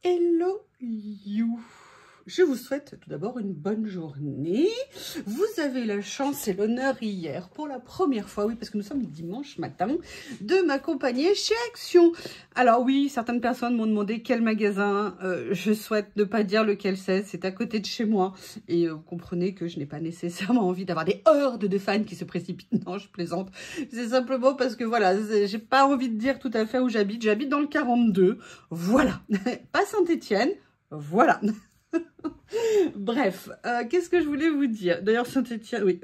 Hello you. Je vous souhaite tout d'abord une bonne journée. Vous avez la chance et l'honneur hier, pour la première fois, oui, parce que nous sommes dimanche matin, de m'accompagner chez Action. Alors oui, certaines personnes m'ont demandé quel magasin. Je souhaite ne pas dire lequel c'est à côté de chez moi. Et vous comprenez que je n'ai pas nécessairement envie d'avoir des hordes de fans qui se précipitent. Non, je plaisante. C'est simplement parce que voilà, j'ai pas envie de dire tout à fait où j'habite. J'habite dans le 42. Voilà. Pas Saint-Étienne. Voilà. Bref, qu'est-ce que je voulais vous dire? D'ailleurs, Saint-Étienne, oui,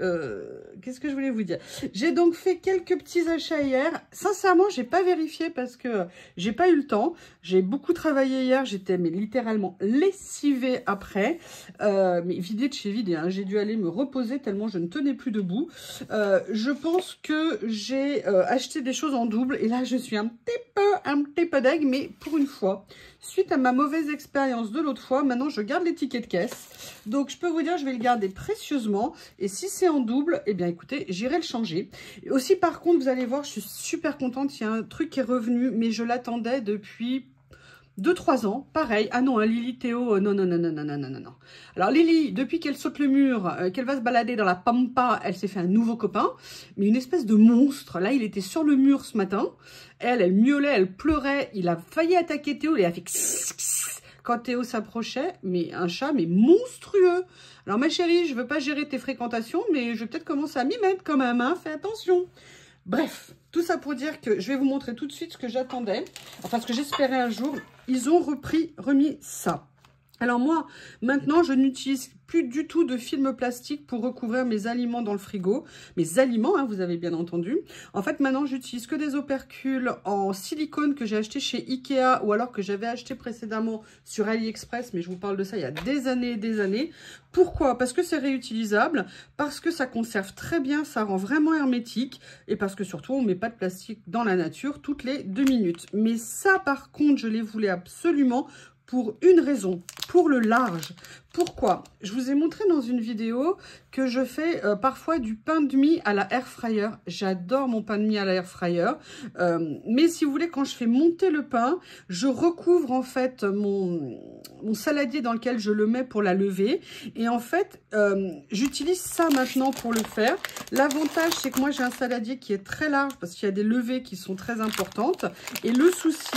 qu'est-ce que je voulais vous dire? J'ai donc fait quelques petits achats hier. Sincèrement, j'ai pas vérifié parce que j'ai pas eu le temps. J'ai beaucoup travaillé hier, j'étais mais littéralement lessivée après. Mais vidée de chez vidée, hein. J'ai dû aller me reposer tellement je ne tenais plus debout. Je pense que j'ai acheté des choses en double et là, je suis un petit peu deg, mais pour une fois. Suite à ma mauvaise expérience de l'autre fois, maintenant je garde les tickets de caisse. Donc je peux vous dire, je vais le garder précieusement. Et si c'est en double, eh bien écoutez, j'irai le changer. Et aussi par contre, vous allez voir, je suis super contente. Il y a un truc qui est revenu, mais je l'attendais depuis 2-3 ans, pareil. Ah non, hein, Lily Théo, non. Alors Lily, depuis qu'elle saute le mur, qu'elle va se balader dans la pampa, elle s'est fait un nouveau copain, mais une espèce de monstre. Là, il était sur le mur ce matin. Elle miaulait, elle pleurait. Il a failli attaquer Théo, il a fait quand Théo s'approchait, mais un chat, mais monstrueux. Alors ma chérie, je veux pas gérer tes fréquentations, mais je vais peut-être commencer à m'y mettre quand même, hein, fais attention. Bref, tout ça pour dire que je vais vous montrer tout de suite ce que j'attendais, enfin ce que j'espérais un jour. Ils ont remis ça. Alors moi, maintenant, je n'utilise plus du tout de film plastique pour recouvrir mes aliments dans le frigo. Mes aliments, hein, vous avez bien entendu. En fait, maintenant, j'utilise que des opercules en silicone que j'ai acheté chez Ikea ou alors que j'avais acheté précédemment sur AliExpress. Mais je vous parle de ça il y a des années et des années. Pourquoi? Parce que c'est réutilisable, parce que ça conserve très bien, ça rend vraiment hermétique et parce que surtout, on ne met pas de plastique dans la nature toutes les 2 minutes. Mais ça, par contre, je les voulais absolument pour une raison, pour le large. Pourquoi? Je vous ai montré dans une vidéo que je fais parfois du pain de mie à la air fryer. J'adore mon pain de mie à la air fryer. Mais si vous voulez, quand je fais monter le pain, je recouvre en fait mon saladier dans lequel je le mets pour la lever. Et en fait, j'utilise ça maintenant pour le faire. L'avantage, c'est que moi, j'ai un saladier qui est très large parce qu'il y a des levées qui sont très importantes. Et le souci,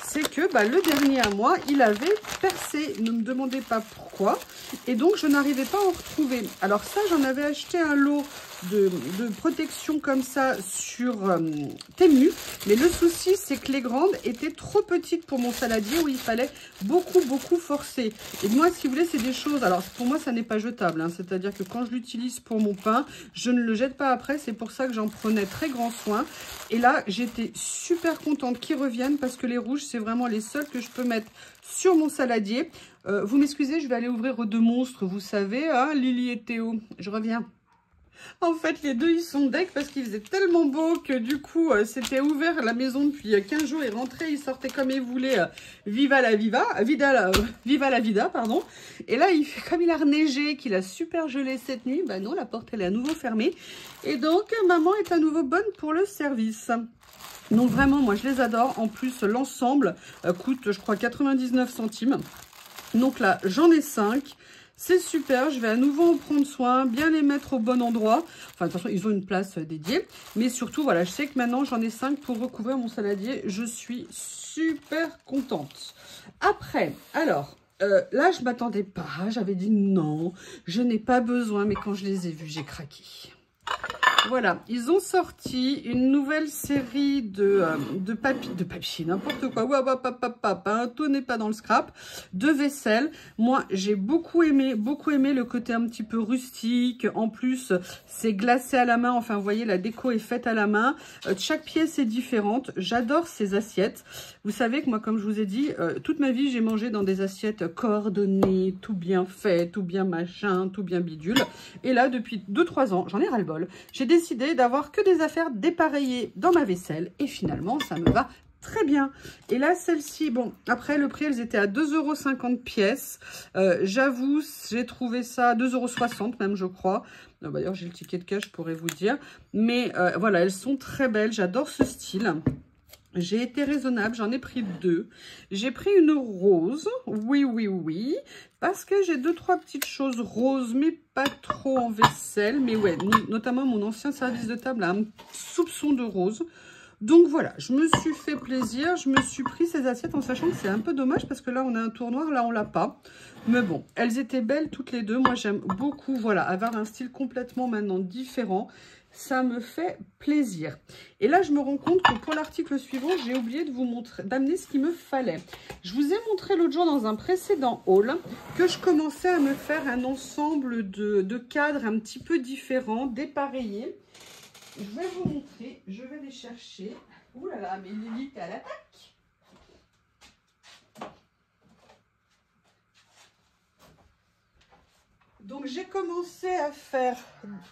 c'est que le dernier à moi, il avait percé. Ne me demandez pas pourquoi. Et donc, je n'arrivais pas à en retrouver. Alors ça, j'en avais acheté un lot de protection comme ça sur Temu. Mais le souci, c'est que les grandes étaient trop petites pour mon saladier où il fallait beaucoup forcer. Et moi, si vous voulez, c'est des choses... Alors, pour moi, ça n'est pas jetable. Hein. C'est-à-dire que quand je l'utilise pour mon pain, je ne le jette pas après. C'est pour ça que j'en prenais très grand soin. Et là, j'étais super contente qu'ils reviennent parce que les rouges, c'est vraiment les seuls que je peux mettre sur mon saladier. Vous m'excusez, je vais aller ouvrir aux 2 monstres, vous savez, hein, Lily et Théo. Je reviens. En fait, les deux, ils sont deg parce qu'il faisait tellement beau que du coup, c'était ouvert la maison depuis 15 jours. Ils rentraient, ils sortaient comme ils voulaient. Viva la vida, pardon. Et là, il fait comme il a reneigé, qu'il a super gelé cette nuit. Bah non, la porte, elle est à nouveau fermée. Et donc, maman est à nouveau bonne pour le service. Donc vraiment, moi, je les adore. En plus, l'ensemble coûte, je crois, 99 centimes. Donc là, j'en ai 5. C'est super, je vais à nouveau en prendre soin, bien les mettre au bon endroit. Enfin, de toute façon, ils ont une place dédiée. Mais surtout, voilà, je sais que maintenant, j'en ai 5 pour recouvrir mon saladier. Je suis super contente. Après, alors... là, je ne m'attendais pas. J'avais dit non, je n'ai pas besoin. Mais quand je les ai vus, j'ai craqué. Voilà, ils ont sorti une nouvelle série de papier, n'importe quoi. Hein, tout n'est pas dans le scrap. De vaisselle. Moi, j'ai beaucoup aimé le côté un petit peu rustique. En plus, c'est glacé à la main. Enfin, vous voyez, la déco est faite à la main. Chaque pièce est différente. J'adore ces assiettes. Vous savez que moi, comme je vous ai dit, toute ma vie, j'ai mangé dans des assiettes coordonnées, tout bien fait, tout bien machin, tout bien bidule. Et là, depuis 2-3 ans, j'en ai ras-le-bol. J'ai décidé d'avoir que des affaires dépareillées dans ma vaisselle. Et finalement, ça me va très bien. Et là, celle-ci, bon, après le prix, elles étaient à 2,50 € pièce. J'avoue, j'ai trouvé ça à 2,60 € même, je crois. D'ailleurs, j'ai le ticket de cash, je pourrais vous dire. Mais voilà, elles sont très belles. J'adore ce style. J'ai été raisonnable, j'en ai pris 2. J'ai pris une rose, oui, oui, oui, parce que j'ai 2-3 petites choses roses, mais pas trop en vaisselle. Mais ouais, notamment mon ancien service de table a un soupçon de rose. Donc voilà, je me suis fait plaisir, je me suis pris ces assiettes en sachant que c'est un peu dommage parce que là on a un tour noir, là on l'a pas. Mais bon, elles étaient belles toutes les deux. Moi j'aime beaucoup, voilà, avoir un style complètement maintenant différent. Ça me fait plaisir. Et là, je me rends compte que pour l'article suivant, j'ai oublié de vous montrer, d'amener ce qu'il me fallait. Je vous ai montré l'autre jour dans un précédent haul que je commençais à me faire un ensemble de cadres un petit peu différents, dépareillés. Je vais vous montrer, je vais les chercher. Ouh là là, mais Lily, t'es à l'attaque. Donc j'ai commencé à faire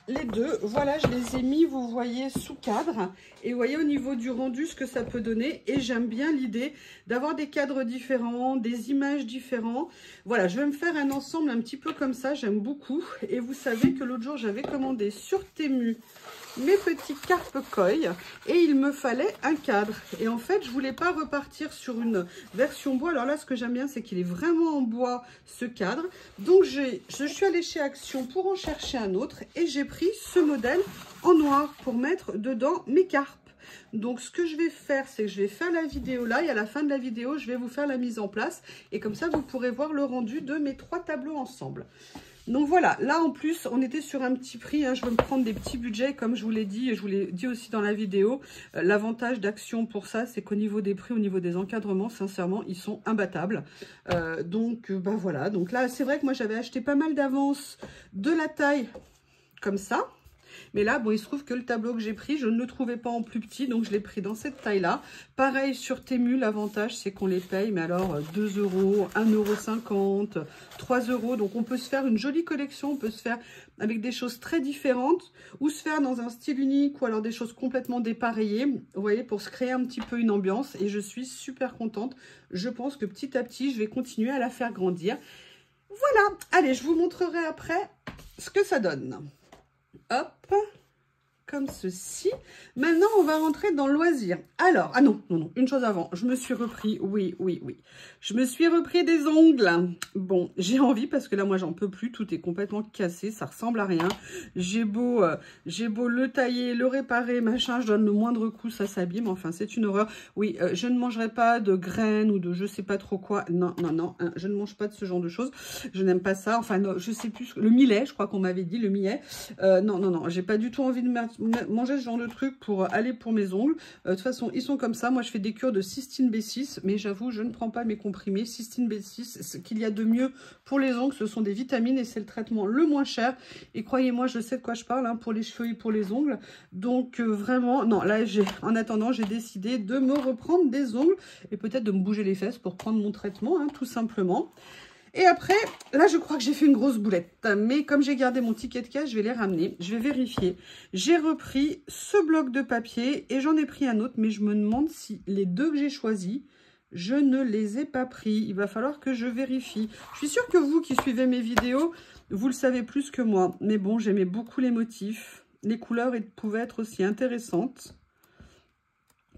les deux. Voilà, je les ai mis, vous voyez, sous cadre. Et vous voyez au niveau du rendu ce que ça peut donner. Et j'aime bien l'idée d'avoir des cadres différents, des images différentes. Voilà, je vais me faire un ensemble un petit peu comme ça. J'aime beaucoup. Et vous savez que l'autre jour, j'avais commandé sur Temu mes petits carpe-koi et il me fallait un cadre. Et en fait, je voulais pas repartir sur une version bois. Alors là, ce que j'aime bien, c'est qu'il est vraiment en bois, ce cadre. Donc, je suis allée chez Action pour en chercher un autre et j'ai pris ce modèle en noir pour mettre dedans mes carpes. Donc, ce que je vais faire, c'est que je vais faire la vidéo là et à la fin de la vidéo, je vais vous faire la mise en place. Et comme ça, vous pourrez voir le rendu de mes 3 tableaux ensemble. Donc voilà, là en plus, on était sur un petit prix. Hein, je veux me prendre des petits budgets, comme je vous l'ai dit, et je vous l'ai dit aussi dans la vidéo. L'avantage d'Action pour ça, c'est qu'au niveau des prix, au niveau des encadrements, sincèrement, ils sont imbattables. Bah voilà, donc là, c'est vrai que moi, j'avais acheté pas mal d'avance de la taille comme ça. Mais là, bon, il se trouve que le tableau que j'ai pris, je ne le trouvais pas en plus petit, donc je l'ai pris dans cette taille-là. Pareil sur Temu, l'avantage, c'est qu'on les paye, mais alors 2 €, 1,50 €, 3 €. Donc on peut se faire une jolie collection, on peut se faire avec des choses très différentes, ou se faire dans un style unique, ou alors des choses complètement dépareillées, vous voyez, pour se créer un petit peu une ambiance. Et je suis super contente. Je pense que petit à petit, je vais continuer à la faire grandir. Voilà, allez, je vous montrerai après ce que ça donne. Hop, comme ceci. Maintenant, on va rentrer dans le loisir. Alors, ah non, une chose avant. Je me suis repris, oui. Je me suis repris des ongles. Bon, j'ai envie parce que là, moi, j'en peux plus. Tout est complètement cassé. Ça ressemble à rien. J'ai beau le tailler, le réparer, machin. Je donne le moindre coup, ça s'abîme. Enfin, c'est une horreur. Oui, je ne mangerai pas de graines ou de je sais pas trop quoi. Non. Hein, je ne mange pas de ce genre de choses. Je n'aime pas ça. Enfin, non, je sais plus. Le millet, je crois qu'on m'avait dit, le millet. Non. J'ai pas du tout envie de manger ce genre de truc pour aller pour mes ongles. De toute façon, ils sont comme ça. Moi, je fais des cures de cystine B6, mais j'avoue, je ne prends pas mes comprimés. Cystine B6, ce qu'il y a de mieux pour les ongles, ce sont des vitamines et c'est le traitement le moins cher. Et croyez-moi, je sais de quoi je parle hein, pour les cheveux et pour les ongles. Donc, vraiment, non, là, en attendant, j'ai décidé de me reprendre des ongles et peut-être de me bouger les fesses pour prendre mon traitement, hein, tout simplement. Et après, là, je crois que j'ai fait une grosse boulette. Mais comme j'ai gardé mon ticket de caisse, je vais les ramener. Je vais vérifier. J'ai repris ce bloc de papier et j'en ai pris un autre. Mais je me demande si les 2 que j'ai choisis, je ne les ai pas pris. Il va falloir que je vérifie. Je suis sûre que vous qui suivez mes vidéos, vous le savez plus que moi. Mais bon, j'aimais beaucoup les motifs. Les couleurs pouvaient être aussi intéressantes.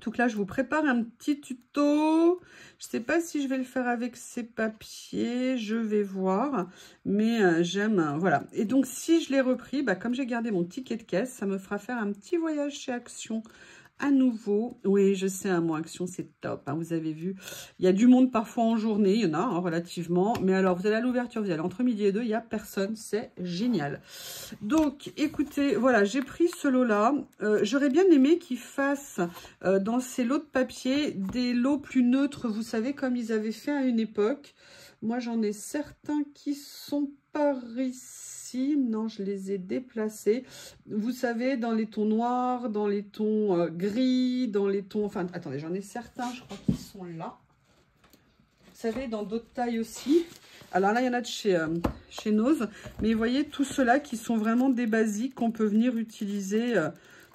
Donc là, je vous prépare un petit tuto. Je ne sais pas si je vais le faire avec ces papiers. Je vais voir. Mais j'aime, voilà. Et donc, si je l'ai repris, bah, comme j'ai gardé mon ticket de caisse, ça me fera faire un petit voyage chez Action à nouveau. Oui, je sais, hein, moi, Action, c'est top. Hein, vous avez vu, il y a du monde parfois en journée. Il y en a hein, relativement. Mais alors, vous allez à l'ouverture, vous allez entre midi et 2, il n'y a personne. C'est génial. Donc, écoutez, voilà, j'ai pris ce lot-là. J'aurais bien aimé qu'ils fassent dans ces lots de papier des lots plus neutres, vous savez, comme ils avaient fait à une époque. Moi, j'en ai certains qui sont par ici. Non, je les ai déplacés. Vous savez, dans les tons noirs, dans les tons gris, dans les tons... Enfin, attendez, j'en ai certains, je crois qu'ils sont là. Vous savez, dans d'autres tailles aussi. Alors là, il y en a de chez Nose. Mais vous voyez, tous ceux-là qui sont vraiment des basiques qu'on peut venir utiliser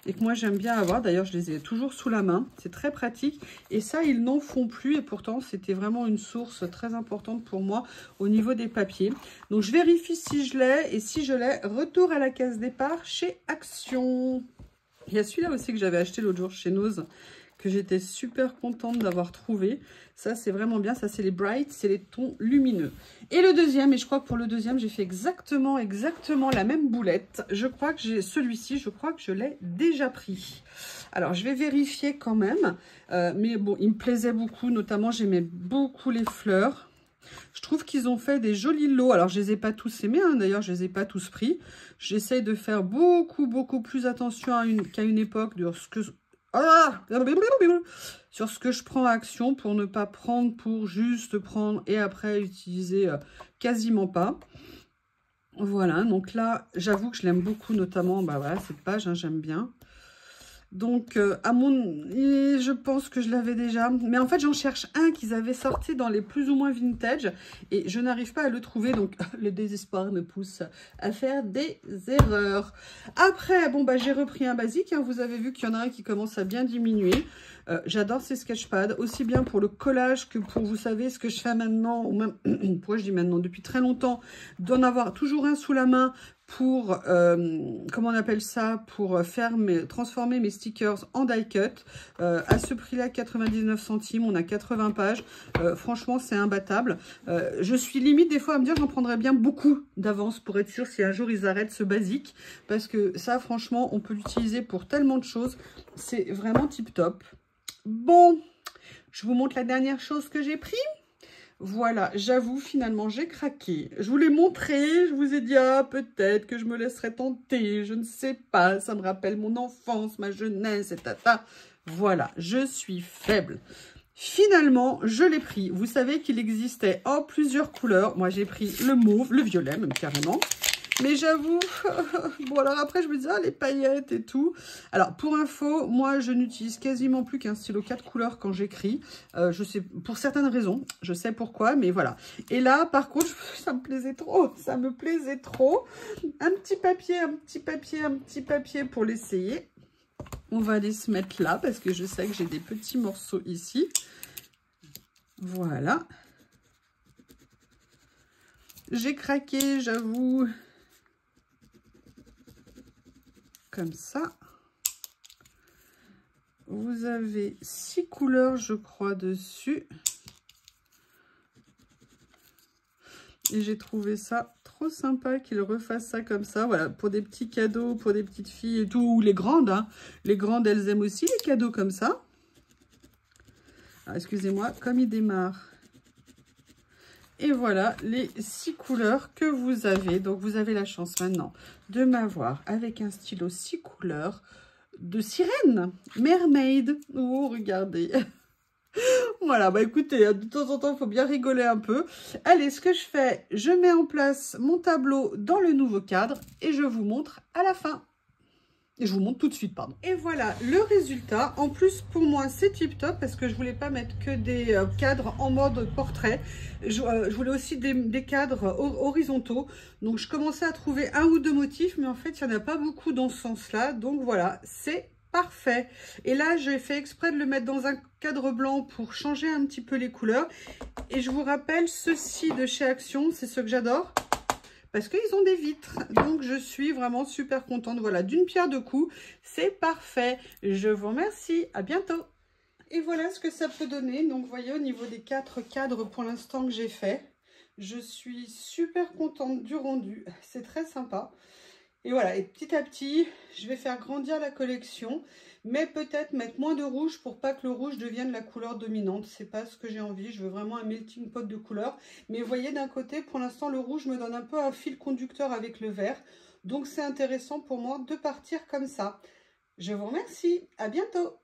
et que moi, j'aime bien avoir. D'ailleurs, je les ai toujours sous la main. C'est très pratique. Et ça, ils n'en font plus. Et pourtant, c'était vraiment une source très importante pour moi au niveau des papiers. Donc, je vérifie si je l'ai. Et si je l'ai, retour à la case départ chez Action. Il y a celui-là aussi que j'avais acheté l'autre jour chez Nose, que j'étais super contente d'avoir trouvé. Ça, c'est vraiment bien. Ça, c'est les Bright, c'est les tons lumineux. Et le deuxième, et je crois que pour le deuxième, j'ai fait exactement la même boulette. Je crois que j'ai celui-ci, je crois que je l'ai déjà pris. Alors, je vais vérifier quand même. Mais bon, il me plaisait beaucoup. Notamment, j'aimais beaucoup les fleurs. Je trouve qu'ils ont fait des jolis lots. Alors, je ne les ai pas tous aimés, hein. D'ailleurs, je ne les ai pas tous pris. J'essaye de faire beaucoup plus attention qu'à une époque de ce que... sur ce que je prends à Action pour ne pas prendre pour juste prendre et après utiliser quasiment pas. Voilà, donc là, j'avoue que je l'aime beaucoup, notamment, bah voilà, cette page, hein, j'aime bien. Donc, je pense que je l'avais déjà. Mais en fait, j'en cherche un qu'ils avaient sorti dans les plus ou moins vintage. Et je n'arrive pas à le trouver. Donc, le désespoir me pousse à faire des erreurs. Après, bon, bah, j'ai repris un basique. Hein. Vous avez vu qu'il y en a un qui commence à bien diminuer. J'adore ces sketchpads. Aussi bien pour le collage que pour, vous savez, ce que je fais maintenant. Ou même, pourquoi je dis maintenant? Depuis très longtemps, d'en avoir toujours un sous la main. Pour, comment on appelle ça, pour transformer mes stickers en die cut. À ce prix-là, 99 centimes, on a 80 pages. Franchement, c'est imbattable. Je suis limite des fois à me dire j'en prendrais bien beaucoup d'avance pour être sûr si un jour ils arrêtent ce basique. Parce que ça, franchement, on peut l'utiliser pour tellement de choses. C'est vraiment tip top. Bon, je vous montre la dernière chose que j'ai pris. Voilà, j'avoue, finalement, j'ai craqué. Je vous l'ai montré, je vous ai dit, ah, peut-être que je me laisserai tenter, je ne sais pas, ça me rappelle mon enfance, ma jeunesse, et tata. Voilà, je suis faible. Finalement, je l'ai pris. Vous savez qu'il existait en plusieurs couleurs. Moi, j'ai pris le mauve, le violet, même carrément. Mais j'avoue, bon alors après je me dis, ah les paillettes et tout. Alors pour info, moi je n'utilise quasiment plus qu'un stylo 4 couleurs quand j'écris. Je sais, pour certaines raisons, je sais pourquoi, mais voilà. Et là par contre, ça me plaisait trop, ça me plaisait trop. Un petit papier pour l'essayer. On va aller se mettre là parce que je sais que j'ai des petits morceaux ici. Voilà. J'ai craqué, j'avoue. Comme ça. Vous avez 6 couleurs, je crois, dessus. Et j'ai trouvé ça trop sympa qu'ils refassent ça comme ça. Voilà, pour des petits cadeaux, pour des petites filles et tout. Ou les grandes, hein. Les grandes, elles aiment aussi les cadeaux comme ça. Excusez-moi, comme il démarre. Et voilà les 6 couleurs que vous avez. Donc, vous avez la chance maintenant de m'avoir avec un stylo 6 couleurs de sirène, mermaid. Oh, regardez. Voilà, bah écoutez, de temps en temps, il faut bien rigoler un peu. Allez, ce que je fais, je mets en place mon tableau dans le nouveau cadre et je vous montre à la fin. Et je vous montre tout de suite, pardon. Et voilà le résultat. En plus, pour moi, c'est tip top parce que je voulais pas mettre que des cadres en mode portrait. Je voulais aussi des cadres horizontaux. Donc, je commençais à trouver un ou deux motifs, mais en fait, il n'y en a pas beaucoup dans ce sens-là. Donc, voilà, c'est parfait. Et là, j'ai fait exprès de le mettre dans un cadre blanc pour changer un petit peu les couleurs. Et je vous rappelle, ceux-ci de chez Action, c'est ceux que j'adore. Parce qu'ils ont des vitres. Donc, je suis vraiment super contente. Voilà, d'une pierre deux coups. C'est parfait. Je vous remercie. À bientôt. Et voilà ce que ça peut donner. Donc, vous voyez, au niveau des 4 cadres pour l'instant que j'ai fait, je suis super contente du rendu. C'est très sympa. Et voilà, et petit à petit, je vais faire grandir la collection, mais peut-être mettre moins de rouge pour pas que le rouge devienne la couleur dominante. C'est pas ce que j'ai envie, je veux vraiment un melting pot de couleurs. Mais vous voyez, d'un côté, pour l'instant, le rouge me donne un peu un fil conducteur avec le vert. Donc, c'est intéressant pour moi de partir comme ça. Je vous remercie, à bientôt.